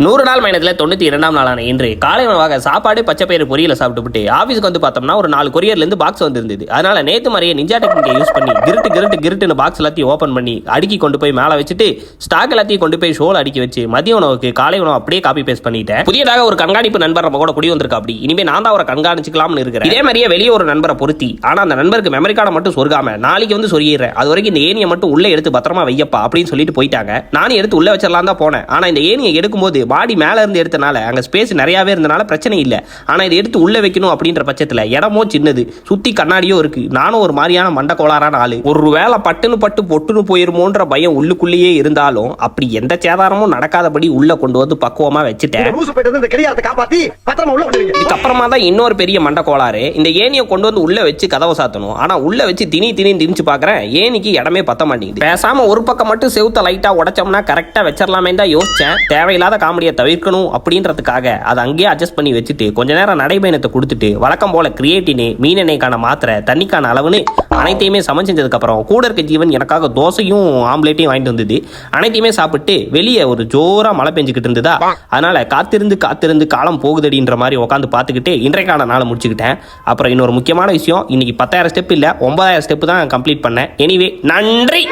100 நாள் பயணத்தில் 92ஆம் நாளான இன்று காலை உணவாக சாப்பாடு பச்சை பயிறு பொரியலை சாப்பிட்டுவிட்டு ஆஃபீஸ்க்கு வந்து பார்த்தோம்னா ஒரு 4 கொரியர்லேருந்து பாக்ஸ் வந்துருந்தது. அதனால நேற்று மாதிரியே நிஞ்சா டெக்னிக்கை யூஸ் பண்ணி கிருட்டுன்னு பாக்ஸ் எல்லாத்தையும் ஓப்பன் பண்ணி அடுக்கி கொண்டு போய் மேலே வச்சுட்டு ஸ்டாக் எல்லாத்தையும் கொண்டு போய் ஷோல் அடுக்கி வச்சு மதிய உணவுக்கு காலை உணவு அப்படியே காப்பி பேஸ்ட் பண்ணிட்டேன். புதியதாக ஒரு கண்காணிப்பு நண்பர் நம்ம கூட குடி வந்திருக்கா. அப்படி இனிமே நான் தான் அவரை கண்காணிச்சிக்கலாம்னு இருக்கிறேன். இதே மாதிரியே வெளியே ஒரு நண்பரை பொருத்தி ஆனால் அந்த நண்பருக்கு மெமரி கார்டை மட்டும் சொருகாம நாளைக்கு வந்து சொருகிறேன், அது வரைக்கும் இந்த ஏனியை மட்டும் உள்ளே எடுத்து பத்திரமா வையப்பா அப்படின்னு சொல்லிட்டு போயிட்டாங்க. நானும் எடுத்து உள்ளே வச்சிடலாம் தான் போனேன். ஆனால் இந்த ஏனியை எடுக்கும்போது பாடி மேலே இருந்து எடுத்தனால அங்க ஸ்பேஸ் நிறையவே இருந்தனால பிரச்சனை இல்லை. ஆனா இதை எடுத்து உள்ள வைக்கணும் அப்படின்ற பட்சத்தில் இடமோ சின்னது, சுத்தி கண்ணாடியோ இருக்கு. நானும் ஒரு மாதிரியான மண்ட கோளாறான ஆளு. ஒரு வேளை பட்டுன்னு பொட்டுன்னு போயிருமோன்ற பயம் உள்ளுக்குள்ளேயே இருந்தாலும் அப்படி எந்த சேதாரமும் நடக்காதபடி உள்ள கொண்டு வந்து பக்குவமா வச்சுட்டேன். இதுக்கப்புறமா தான் இன்னொரு பெரிய மண்ட கோளாறு, இந்த ஏனியை கொண்டு வந்து உள்ள வச்சு கதவை சாத்தணும். ஆனா உள்ள வச்சு திணிச்சு பாக்குறேன், ஏனிக்கு இடமே பத்த மாட்டேங்குது. பேசாம ஒரு பக்கம் மட்டும் செவுத்த லைட்டா உடைச்சோம்னா கரெக்டா வச்சிடலாமே தான் யோசிச்சேன். தேவையில்லாத காமெடியை தவிர்க்கணும் அப்படின்றதுக்காக அதை அங்கேயே அட்ஜஸ்ட் பண்ணி வச்சுட்டு கொஞ்ச நேரம் நடைபயணத்தை கொடுத்துட்டு வழக்கம் போல கிரியேட்டின், மீன் எண்ணெய்க்கான மாத்திரை, தண்ணிக்கான அளவுன்னு அனைத்தையுமே சமைச்சதுக்கு அப்புறம் கூட இருக்க ஜீவன் எனக்காக தோசையும் ஆம்லேட்டையும் வாங்கிட்டு வந்தது. அனைத்தையுமே சாப்பிட்டு வெளியே ஒரு ஜோரா மழை பெஞ்சுக்கிட்டு இருந்ததா, அதனால காத்திருந்து காலம் போகுதடின்ற மாதிரி உட்காந்து பார்த்துக்கிட்டு இன்றைக்கான நாளை முடிச்சுக்கிட்டேன். அப்புறம் இன்னொரு முக்கியமான விஷயம், இன்னைக்கு 10,000 ஸ்டெப் இல்லை 9,000 ஸ்டெப் தான் கம்ப்ளீட் பண்ணேன். எனிவே நன்றி.